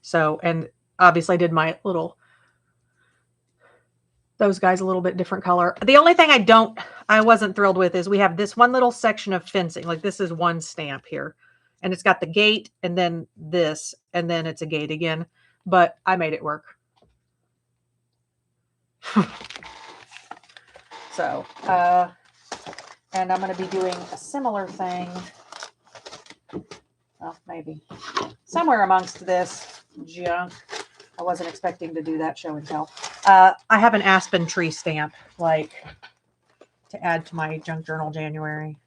So, and obviously I did my those guys a little bit different color. The only thing I wasn't thrilled with is we have this one little section of fencing. Like this is one stamp here and it's got the gate and then this, and then it's a gate again, but I made it work. So, and I'm going to be doing a similar thing. Well, maybe somewhere amongst this junk. I wasn't expecting to do that show and tell. I have an aspen tree stamp, like to add to my junk journal January.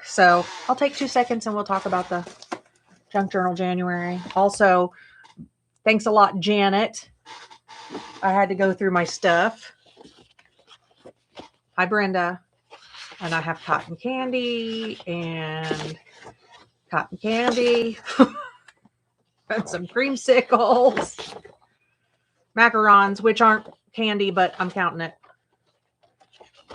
So I'll take 2 seconds and we'll talk about the junk journal January. Also, thanks a lot, Janet. I had to go through my stuff. Hi, Brenda. And I have cotton candy and and some creamsicles, macarons, which aren't candy, but I'm counting it.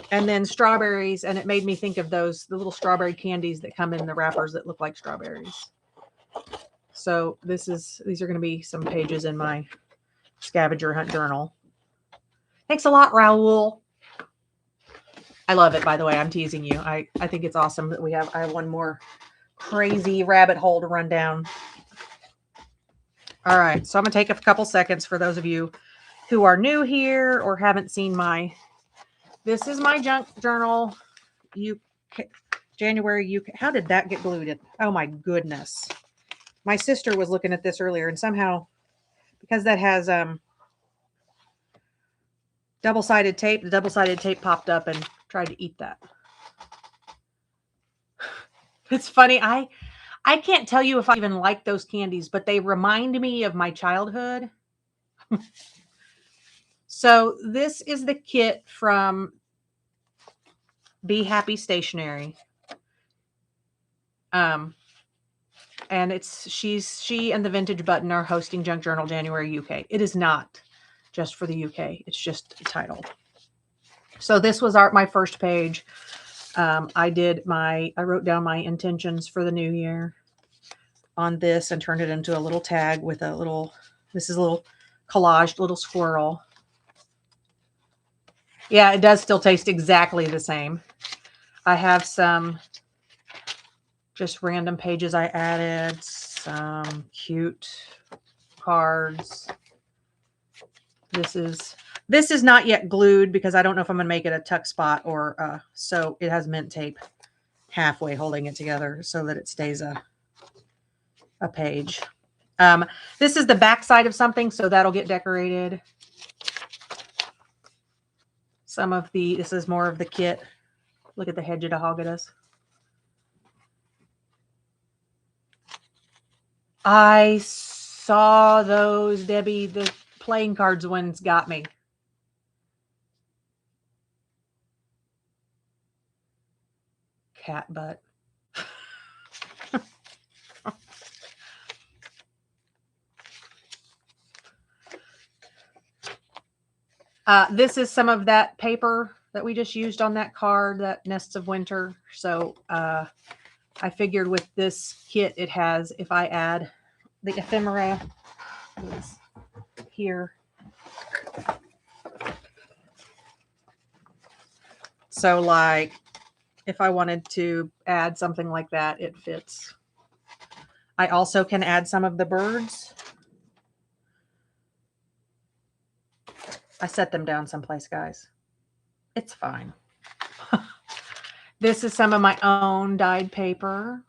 And then strawberries, and it made me think of the little strawberry candies that come in the wrappers that look like strawberries. So these are going to be some pages in my scavenger hunt journal. Thanks a lot, Raul. I love it, by the way. I'm teasing you. I think it's awesome that I have one more crazy rabbit hole to run down. All right. So I'm going to take a couple seconds for those of you who are new here or haven't seen my This is my junk journal. January UK. How did that get glued in? Oh my goodness. My sister was looking at this earlier, and somehow, because that has double-sided tape, the double-sided tape popped up and tried to eat that. It's funny. I can't tell you if I even like those candies, but they remind me of my childhood. So this is the kit from Be Happy Stationery. And she and the Vintage Button are hosting Junk Journal January UK. It is not just for the UK. It's just a title. So this was my first page. I wrote down my intentions for the new year on this and turned it into a little tag with this is a little collaged little squirrel. Yeah, it does still taste exactly the same. I have some just random pages I added, some cute cards. This is not yet glued because I don't know if I'm going to make it a tuck spot or so it has mint tape halfway holding it together so that it stays a page. This is the back side of something, so that'll get decorated. This is more of the kit. Look at the hedge of the hoggadas. I saw those, Debbie. The playing cards ones got me. Cat butt. This is some of that paper that we just used on that card, that Nests of Winter. So I figured with this kit, it has, if I add the ephemera here. So like if I wanted to add something like that, it fits. I also can add some of the birds. I set them down someplace, guys. It's fine. This is some of my own dyed paper.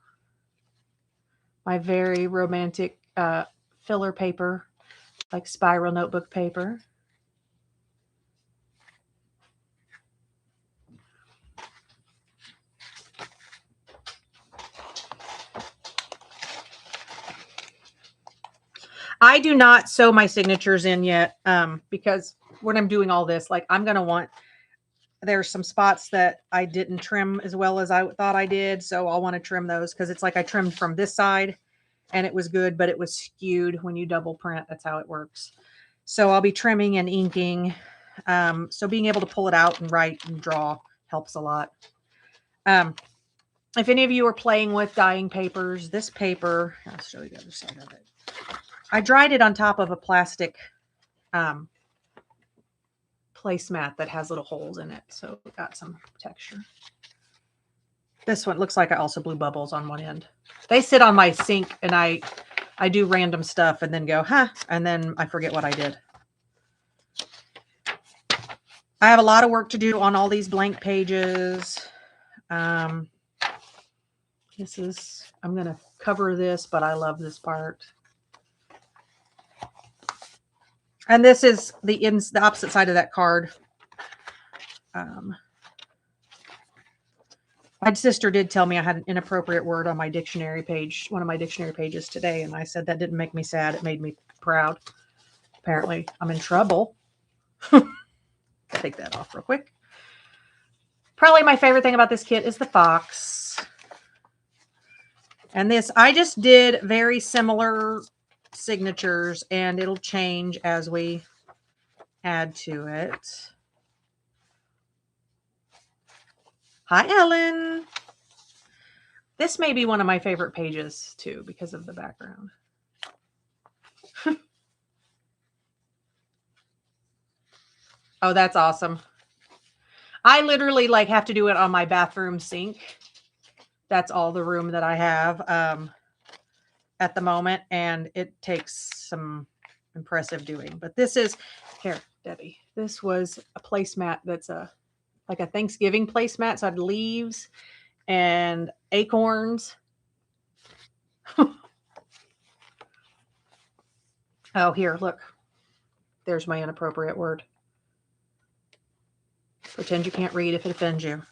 My very romantic filler paper, like spiral notebook paper. I do not sew my signatures in yet because when I'm doing all this, like I'm going to want, there's some spots that I didn't trim as well as I thought I did. So I'll want to trim those because it's like I trimmed from this side and it was good, but it was skewed when you double print. That's how it works. So I'll be trimming and inking. So being able to pull it out and write and draw helps a lot. If any of you are playing with dyeing papers, this paper, I'll show you the other side of it. I dried it on top of a plastic placemat that has little holes in it. So it got some texture. This one looks like I also blew bubbles on one end. They sit on my sink and I do random stuff and then go, and then I forget what I did. I have a lot of work to do on all these blank pages. I'm going to cover this, but I love this part. And this is the opposite side of that card. My sister did tell me I had an inappropriate word on my dictionary page, one of my dictionary pages today. And I said that didn't make me sad. It made me proud. Apparently, I'm in trouble. Take that off real quick. Probably my favorite thing about this kit is the fox. And this, I just did very similar signatures and it'll change as we add to it. Hi, Ellen. This may be one of my favorite pages too because of the background. Oh, that's awesome. I literally like have to do it on my bathroom sink. That's all the room that I have at the moment. And it takes some impressive doing. But this is, here, Debbie, this was a placemat that's a like a Thanksgiving placemat. So I had leaves and acorns. Oh, here, look. There's my inappropriate word. Pretend you can't read if it offends you.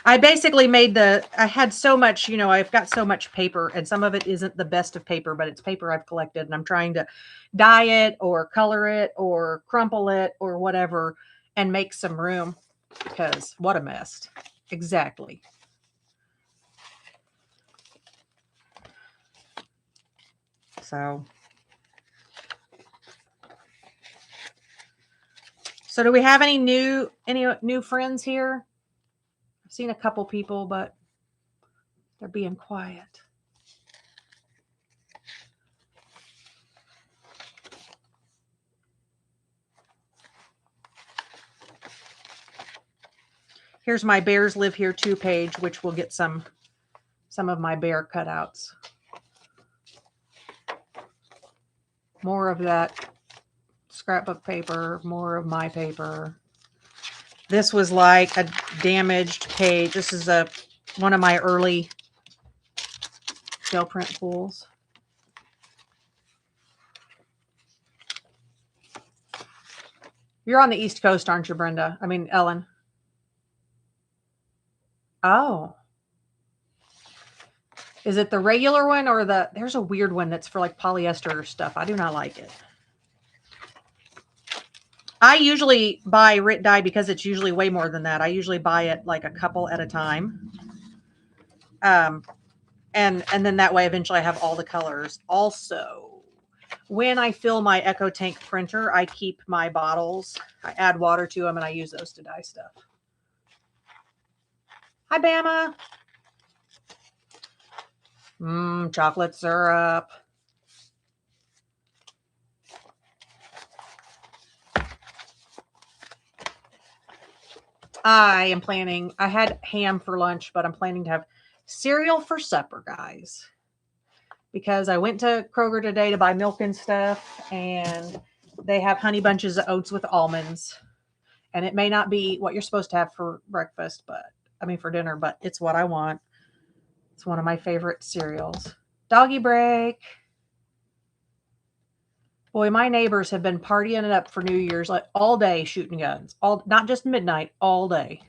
I basically made I had so much, you know, I've got so much paper, and some of it isn't the best of paper, but it's paper I've collected, and I'm trying to dye it or color it or crumple it or whatever and make some room, because what a mess. Exactly. So do we have any new friends here? I've seen a couple people, but they're being quiet. Here's my Bears Live Here Too page, which will get some of my bear cutouts. More of that scrapbook paper, more of my paper. This was like a damaged page. This is one of my early gel print pools. You're on the East Coast, aren't you, Brenda? I mean, Ellen. Oh. Is it the regular one or there's a weird one that's for like polyester stuff. I do not like it. I usually buy Rit dye because it's usually way more than that. I usually buy it like a couple at a time. And then that way eventually I have all the colors. Also, when I fill my Echo Tank printer, I keep my bottles. I add water to them and I use those to dye stuff. Hi, Bama. Chocolate syrup. I had ham for lunch, but I'm planning to have cereal for supper, guys. Because I went to Kroger today to buy milk and stuff, and they have honey bunches of oats with almonds. And it may not be what you're supposed to have for breakfast, for dinner, but it's what I want. It's one of my favorite cereals. Doggy break. Boy, my neighbors have been partying it up for New Year's, like all day shooting guns. Not just midnight, all day.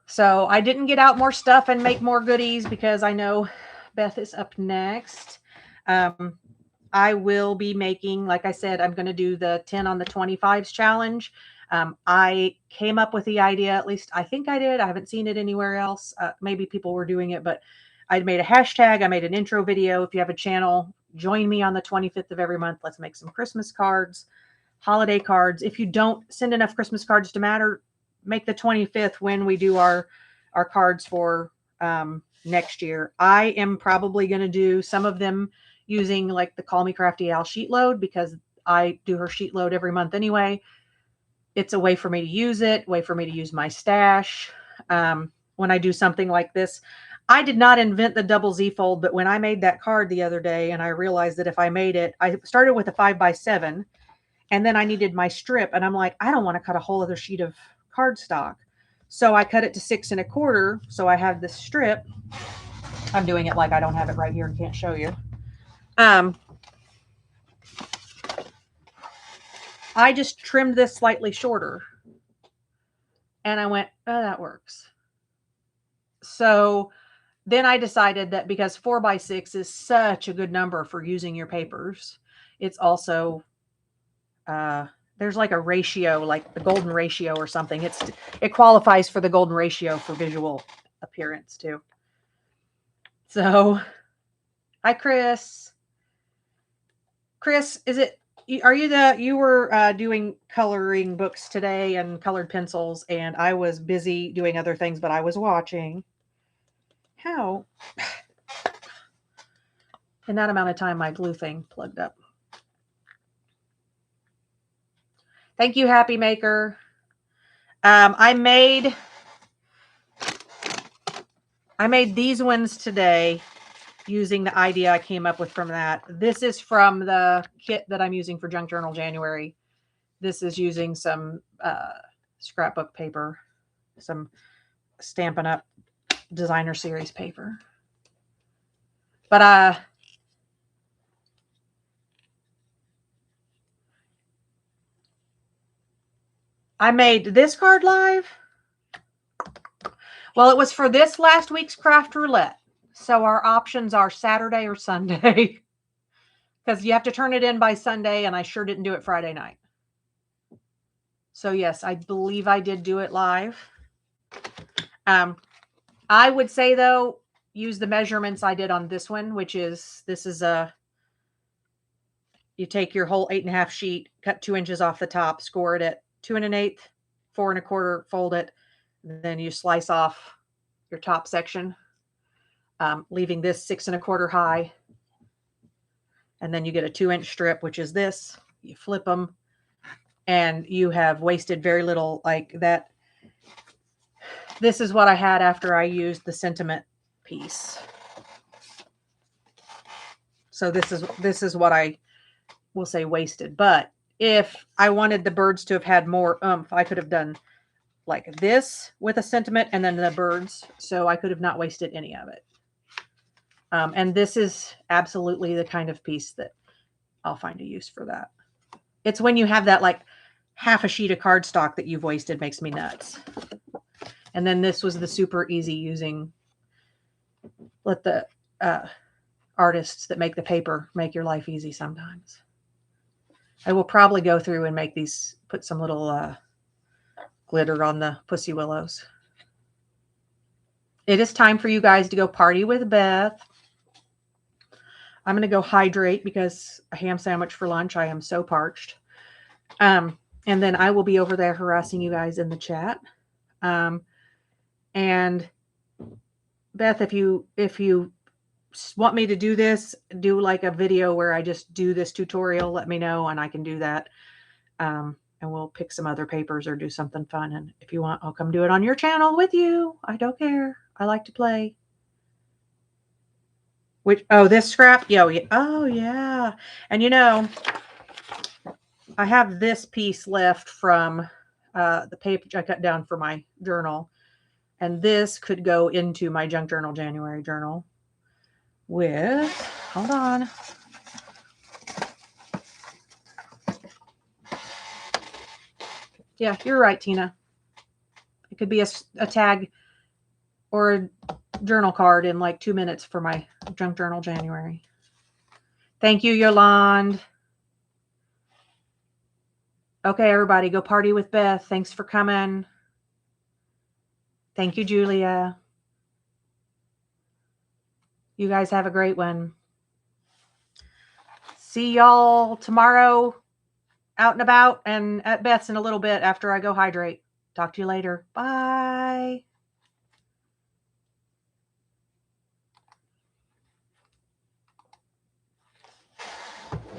So I didn't get out more stuff and make more goodies because I know Beth is up next. I will be making, like I said, I'm going to do the 10 on the 25s challenge. I came up with the idea, at least I think I did. I haven't seen it anywhere else. Maybe people were doing it, but I made a hashtag. I made an intro video. If you have a channel, join me on the 25th of every month. Let's make some Christmas cards, holiday cards. If you don't send enough Christmas cards to matter, make the 25th when we do our cards for next year. I am probably going to do some of them using like the Call Me Crafty Al sheet load, because I do her sheet load every month anyway. It's a way for me to use it, way for me to use my stash. When I do something like this, I did not invent the double Z fold, but when I made that card the other day and I realized that if I made it, I started with a 5x7 and then I needed my strip, and I'm like, I don't want to cut a whole other sheet of cardstock. So I cut it to 6 1/4. So I have this strip. I'm doing it like I don't have it right here and can't show you. I just trimmed this slightly shorter and I went, oh, that works. So then I decided that because 4x6 is such a good number for using your papers, it's also, there's like a ratio, like the golden ratio or something. It qualifies for the golden ratio for visual appearance too. So, hi, Chris. Chris, you were doing coloring books today and colored pencils, and I was busy doing other things, but I was watching. How? In that amount of time, my glue thing plugged up. Thank you, Happy Maker. I made I made these ones today using the idea I came up with from that. This is from the kit that I'm using for Junk Journal January. This is using some scrapbook paper, some Stampin' Up! Designer Series paper. But I made this card live. Well, it was for this last week's craft roulette. So our options are Saturday or Sunday. Because you have to turn it in by Sunday, and I sure didn't do it Friday night. So yes, I believe I did do it live. I would say, though, use the measurements I did on this one, which is, this is you take your whole 8.5 sheet, cut 2 inches off the top, score it at 2 1/8, 4 1/4, fold it. Then you slice off your top section, leaving this 6 1/4 high. And then you get a 2-inch strip, which is this. You flip them, and you have wasted very little like that. This is what I had after I used the sentiment piece. So this is what I will say wasted. But if I wanted the birds to have had more oomph, I could have done like this with a sentiment and then the birds. So I could have not wasted any of it. And this is absolutely the kind of piece that I'll find a use for that. It's when you have that like half a sheet of cardstock that you've wasted makes me nuts. And then this was the super easy using. Let the artists that make the paper make your life easy sometimes. I will probably go through and make these, put some little glitter on the Pussy Willows. It is time for you guys to go party with Beth. I'm going to go hydrate because a ham sandwich for lunch. I am so parched. And then I will be over there harassing you guys in the chat. And Beth, if you want me to do this, do like a video where I just do this tutorial, let me know and I can do that. And we'll pick some other papers or do something fun. And if you want, I'll come do it on your channel with you. I don't care. I like to play. Which, oh, this scrap? Yo, yeah. Oh, yeah. And you know, I have this piece left from the paper I cut down for my journal. And this could go into my Junk Journal January journal with, hold on. Yeah, you're right, Tina. It could be a tag or a journal card in like 2 minutes for my Junk Journal January. Thank you, Yolande. Okay, everybody, go party with Beth. Thanks for coming. Thank you, Julia. You guys have a great one. See y'all tomorrow out and about and at Beth's in a little bit after I go hydrate. Talk to you later. Bye.